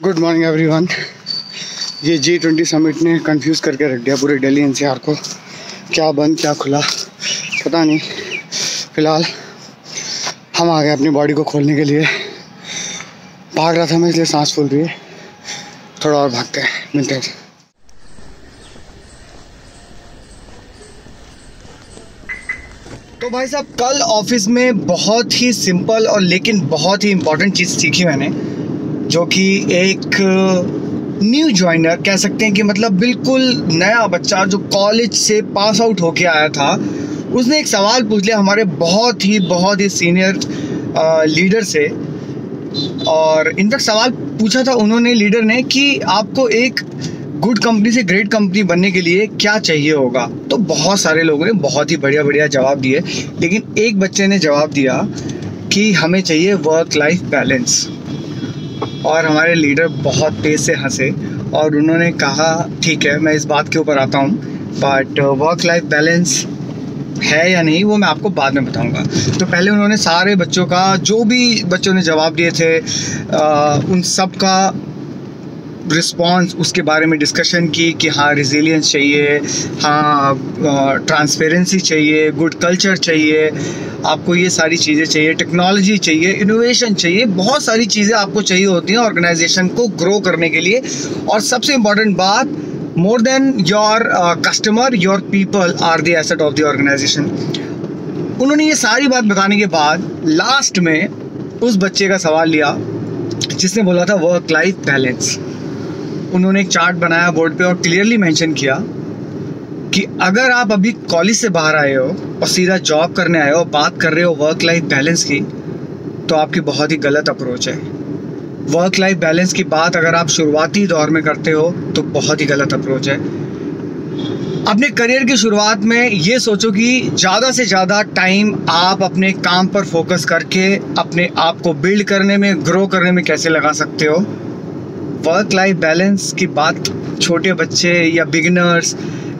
Good morning everyone. ये G20 summit ने confuse करके रख दिया पूरे दिल्ली एनसीआर को। क्या बंद क्या खुला पता नहीं। फ़िलहाल हम आ गए अपनी बॉडी को खोलने के लिए। भाग रहा था मैं इसलिए सांस फूल रही है। थोड़ा और भागते हैं, मिलते हैं। तो भाई साहब, कल ऑफिस में बहुत ही सिंपल और लेकिन बहुत ही इम्पोर्टेंट चीज़ सीखी मैंने, जो कि एक न्यू जॉइनर कह सकते हैं कि मतलब बिल्कुल नया बच्चा जो कॉलेज से पास आउट होके आया था, उसने एक सवाल पूछ लिया हमारे बहुत ही सीनियर लीडर से। और इनफैक्ट सवाल पूछा था उन्होंने, लीडर ने, कि आपको एक गुड कंपनी से ग्रेट कंपनी बनने के लिए क्या चाहिए होगा। तो बहुत सारे लोगों ने बहुत ही बढ़िया जवाब दिए, लेकिन एक बच्चे ने जवाब दिया कि हमें चाहिए वर्क लाइफ बैलेंस। और हमारे लीडर बहुत तेज़ से हंसे और उन्होंने कहा ठीक है, मैं इस बात के ऊपर आता हूँ, बट वर्क लाइफ बैलेंस है या नहीं वो मैं आपको बाद में बताऊंगा। तो पहले उन्होंने सारे बच्चों का, जो भी बच्चों ने जवाब दिए थे, उन सब का रिस्पॉन्स, उसके बारे में डिस्कशन की कि हाँ रिजिलियंस चाहिए, हाँ ट्रांसपेरेंसी चाहिए, गुड कल्चर चाहिए, आपको ये सारी चीज़ें चाहिए, टेक्नोलॉजी चाहिए, इनोवेशन चाहिए, बहुत सारी चीज़ें आपको चाहिए होती हैं ऑर्गेनाइजेशन को ग्रो करने के लिए। और सबसे इम्पॉर्टेंट बात, more than your customer, your people are the asset of the organization. उन्होंने ये सारी बात बताने के बाद लास्ट में उस बच्चे का सवाल लिया जिसने बोला था वर्क लाइफ बैलेंस। उन्होंने एक चार्ट बनाया बोर्ड पे और क्लियरली मेंशन किया कि अगर आप अभी कॉलेज से बाहर आए हो और सीधा जॉब करने आए हो, बात कर रहे हो वर्क लाइफ बैलेंस की, तो आपकी बहुत ही गलत अप्रोच है। वर्क लाइफ बैलेंस की बात अगर आप शुरुआती दौर में करते हो तो बहुत ही गलत अप्रोच है। अपने करियर की शुरुआत में ये सोचो कि ज़्यादा से ज़्यादा टाइम आप अपने काम पर फोकस करके अपने आप को बिल्ड करने में, ग्रो करने में कैसे लगा सकते हो। वर्क लाइफ बैलेंस की बात छोटे बच्चे या बिगिनर्स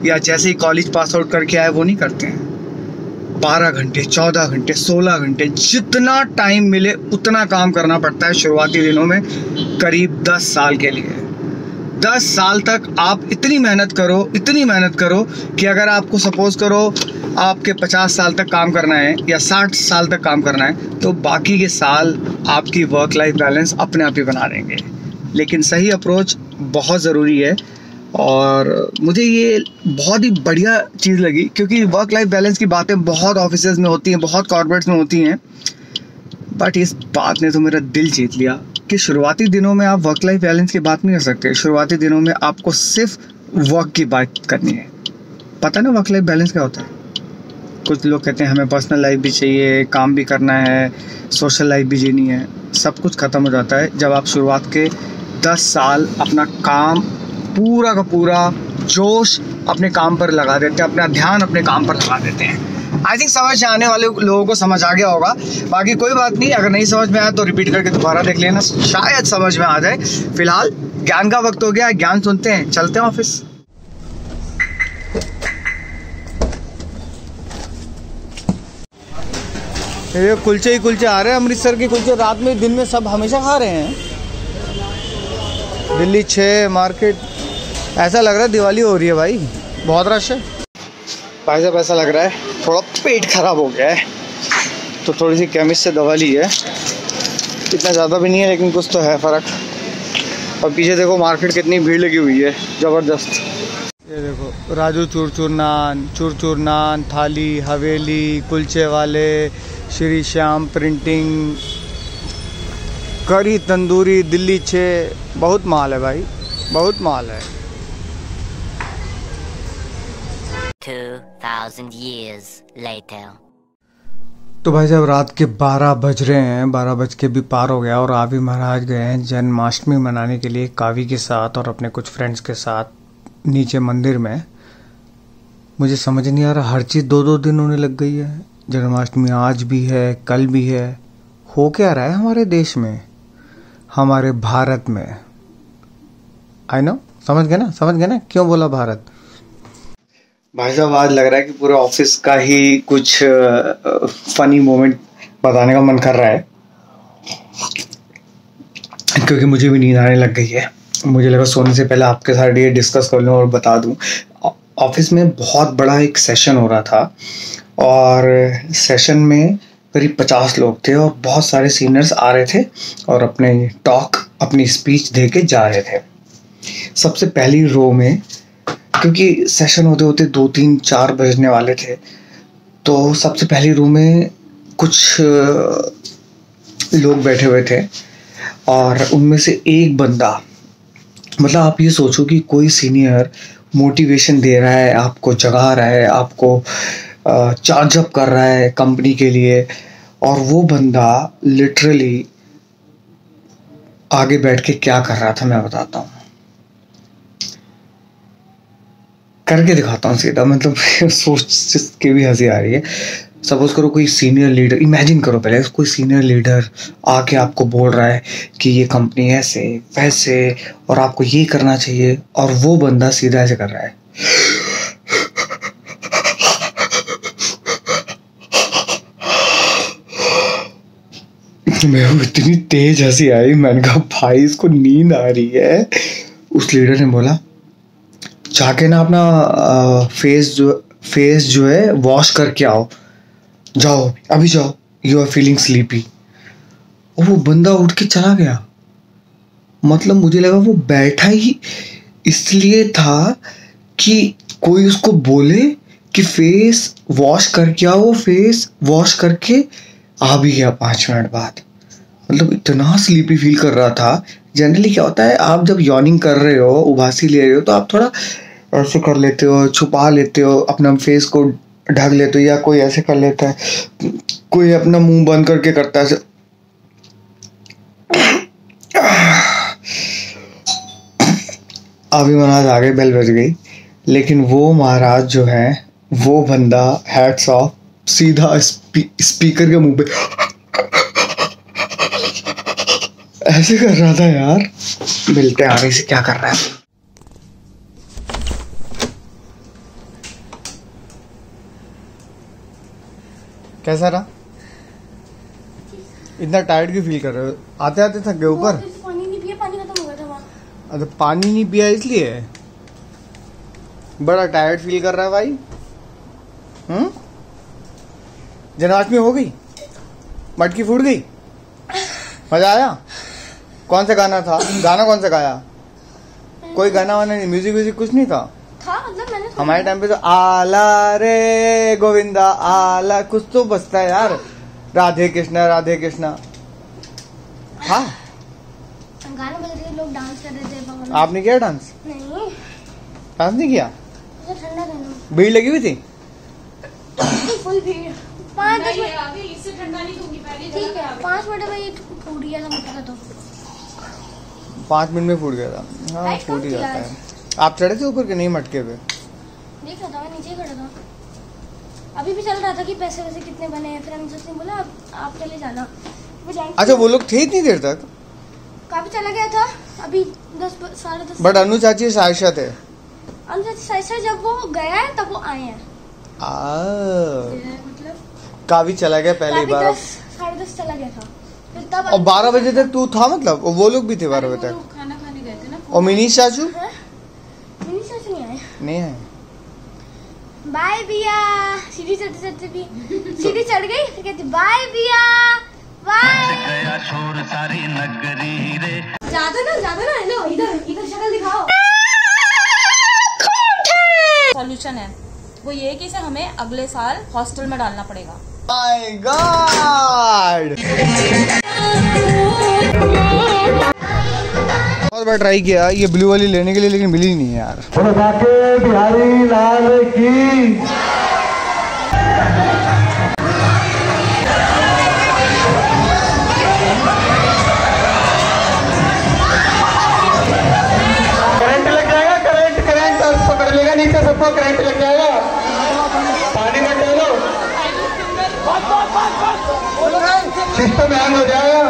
या जैसे ही कॉलेज पास आउट करके आए वो नहीं करते हैं। 12 घंटे, 14 घंटे, 16 घंटे, जितना टाइम मिले उतना काम करना पड़ता है शुरुआती दिनों में, करीब 10 साल के लिए। 10 साल तक आप इतनी मेहनत करो कि अगर आपको सपोज करो आपके 50 साल तक काम करना है या 60 साल तक काम करना है, तो बाकी के साल आपकी वर्क लाइफ बैलेंस अपने आप ही बना देंगे। लेकिन सही अप्रोच बहुत ज़रूरी है और मुझे ये बहुत ही बढ़िया चीज़ लगी, क्योंकि वर्क लाइफ बैलेंस की बातें बहुत ऑफिसेज में होती हैं, बहुत कॉर्पोरेट्स में होती हैं, बट इस बात ने तो मेरा दिल जीत लिया कि शुरुआती दिनों में आप वर्क लाइफ बैलेंस की बात नहीं कर सकते। शुरुआती दिनों में आपको सिर्फ वर्क की बात करनी है। पता ना वर्क लाइफ बैलेंस क्या होता है? कुछ लोग कहते हैं हमें पर्सनल लाइफ भी चाहिए, काम भी करना है, सोशल लाइफ भी जीनी है। सब कुछ ख़त्म हो जाता है जब आप शुरुआत के 10 साल अपना काम पूरा का पूरा जोश अपने काम पर लगा देते हैं, अपना ध्यान अपने काम पर लगा देते हैं। आई थिंक समझ आने वाले लोगों को समझ आ गया होगा। बाकी कोई बात नहीं, अगर नहीं समझ में आया तो रिपीट करके दोबारा देख लेना, शायद समझ में आ जाए। फिलहाल ज्ञान का वक्त हो गया है, ज्ञान सुनते हैं, चलते हैं ऑफिस। ये कुलचे ही कुलचे आ रहे हैं, अमृतसर के कुलचे रात में दिन में सब हमेशा खा रहे हैं। दिल्ली 6 मार्केट, ऐसा लग रहा है दिवाली हो रही है भाई, बहुत रश है भाई साहब। ऐसा लग रहा है थोड़ा पेट खराब हो गया है, तो थोड़ी सी केमिस्ट से दवा ली है। इतना ज़्यादा भी नहीं है लेकिन कुछ तो है फ़र्क। और पीछे देखो मार्केट कितनी भीड़ लगी हुई है, ज़बरदस्त। ये देखो राजू चूर नान, थाली हवेली, कुलचे वाले, श्री श्याम प्रिंटिंग, करी तंदूरी, दिल्ली 6, बहुत माल है भाई, बहुत माल है। 2000 years later. तो भाई साहब रात के 12 बज रहे हैं, 12 बज के भी पार हो गया और आवी महाराज गए हैं जन्माष्टमी मनाने के लिए कावी के साथ और अपने कुछ फ्रेंड्स के साथ नीचे मंदिर में। मुझे समझ नहीं आ रहा, हर चीज़ 2-2 दिन होने लग गई है। जन्माष्टमी आज भी है, कल भी है। हो क्या रहा है हमारे देश में, हमारे भारत में? आई नो, समझ गए ना क्यों बोला भारत। भाई साहब आज लग रहा है कि पूरे ऑफिस का ही कुछ फनी मोमेंट बताने का मन कर रहा है। क्योंकि मुझे भी नींद आने लग गई है। मुझे लगा सोने से पहले आपके साथ ये डिस्कस कर लूँ और बता दूँ। ऑफिस में बहुत बड़ा एक सेशन हो रहा था और सेशन में करीब 50 लोग थे और बहुत सारे सीनियर्स आ रहे थे और अपनी स्पीच दे के जा रहे थे। सबसे पहली रो में, क्योंकि सेशन होते होते 2, 3, 4 बजने वाले थे, तो सबसे पहली रो में कुछ लोग बैठे हुए थे और उनमें से एक बंदा, मतलब आप ये सोचो कि कोई सीनियर मोटिवेशन दे रहा है, आपको जगा रहा है, आपको चार्ज अप कर रहा है कंपनी के लिए, और वो बंदा लिटरली आगे बैठ के क्या कर रहा था मैं बताता हूँ, करके दिखाता हूँ सीधा। मतलब सोच के भी हंसी आ रही है। सपोज करो कोई सीनियर लीडर, इमेजिन करो पहले कोई सीनियर लीडर आके आपको बोल रहा है कि ये कंपनी ऐसे वैसे और आपको ये करना चाहिए, और वो बंदा सीधा ऐसे कर रहा है। मेरे को इतनी तेज हंसी आई, मैंने कहा भाई इसको नींद आ रही है। उस लीडर ने बोला जाके ना अपना फेस जो है वॉश करके आओ, जाओ अभी जाओ, यू आर फीलिंग स्लीपी। और वो बंदा उठ के चला गया। मतलब मुझे लगा वो बैठा ही इसलिए था कि कोई उसको बोले कि फेस वॉश करके आओ, फेस वॉश करके आ भी गया 5 मिनट बाद। मतलब इतना स्लीपी फील कर रहा था। जनरली क्या होता है, आप जब यॉर्निंग कर रहे हो, उबासी ले रहे हो, तो आप थोड़ा ऐसे कर लेते हो, छुपा लेते हो, अपना फेस को ढक लेते हो, या कोई ऐसे कर लेता है, कोई अपना मुंह बंद करके करता है। अभी महाराज आगे बेल बज गई, लेकिन वो महाराज जो है, वो बंदा हैट्स ऑफ, सीधा स्पीकर के मुंह पे ऐसे कर रहा था यार। मिलते हैं आगे से क्या कर रहा है। कैसा रहा? इतना टायर्ड क्यों फील कर रहे हो? आते आते थक गए ऊपर? पानी नहीं पिया, पानी खत्म हो गया था वहाँ। अच्छा, पानी नहीं पिया इसलिए बड़ा टायर्ड फील कर रहा है भाई। जन्माष्टमी हो गई, मटकी फूट गई, मजा आया? कौन सा गाना था? गाना कौन सा गाया? कोई गाना वाना नहीं, म्यूजिक कुछ नहीं था? मतलब मैंने हमारे टाइम पे तो आला रे गोविंदा आला कुछ तो बजता है यार, राधे कृष्णा राधे कृष्णा। हाँ, गाना बज रहे, लोग डांस कर रहे थे। आपने किया डांस? नहीं, डांस नहीं किया? ठंडा था, भीड़ लगी हुई थी, फुल भीड़। 5-10 मिनट इससे ठंडा नहीं दूंगी, पहले ठीक है, 5 मिनट में ये फूट गया था मटका। तो 5 मिनट में फूट गया था। हाँ, फूट ही जाता है। आप चढ़े थे ऊपर के नहीं मटके पे? देख रहा था, मैं नीचे खड़ा था। अभी भी चल रहा था कि पैसे वैसे कितने बने हैं। फिर अनुज ने बोला आप चले जाना, वो जाएंगे। अच्छा, वो लोग थे इतनी देर तक? काफी चला गया था, अभी 10-10:30। बट अनु चाची सायशा थे। अनुज चाची सायशा जब वो गया है तब वो आए हैं। मतलब काफी चला गया पहली बार। 10-10:30 चला गया था, फिर तब। और 12 बजे तक तू था? मतलब वो लोग भी थे 12 बजे तक? खाना खाने गए थे ना। और मिनीश चाचू? मिनीश चाचू नहीं आए। नहीं आए। बाय बिया। सीढ़ी चढ़ते भी सीढ़ी चढ़ गई, फिर कहती बाय बिया बाय। ज्यादा ना हेलो, इधर शक्ल दिखाओ। सॉल्यूशन है वो ये कि इसे हमें अगले साल हॉस्टल में डालना पड़ेगा। माय गॉड, बहुत बार ट्राई किया ये ब्लू वाली लेने के लिए, लेकिन मिली नहीं यार। बिहारी लाल की करंट लग जाएगा, करंट पकड़ लेगा नीचे, सबको करंट लग जाएगा। पानी मत डालो, सिस्टम हैंग हो जाएगा।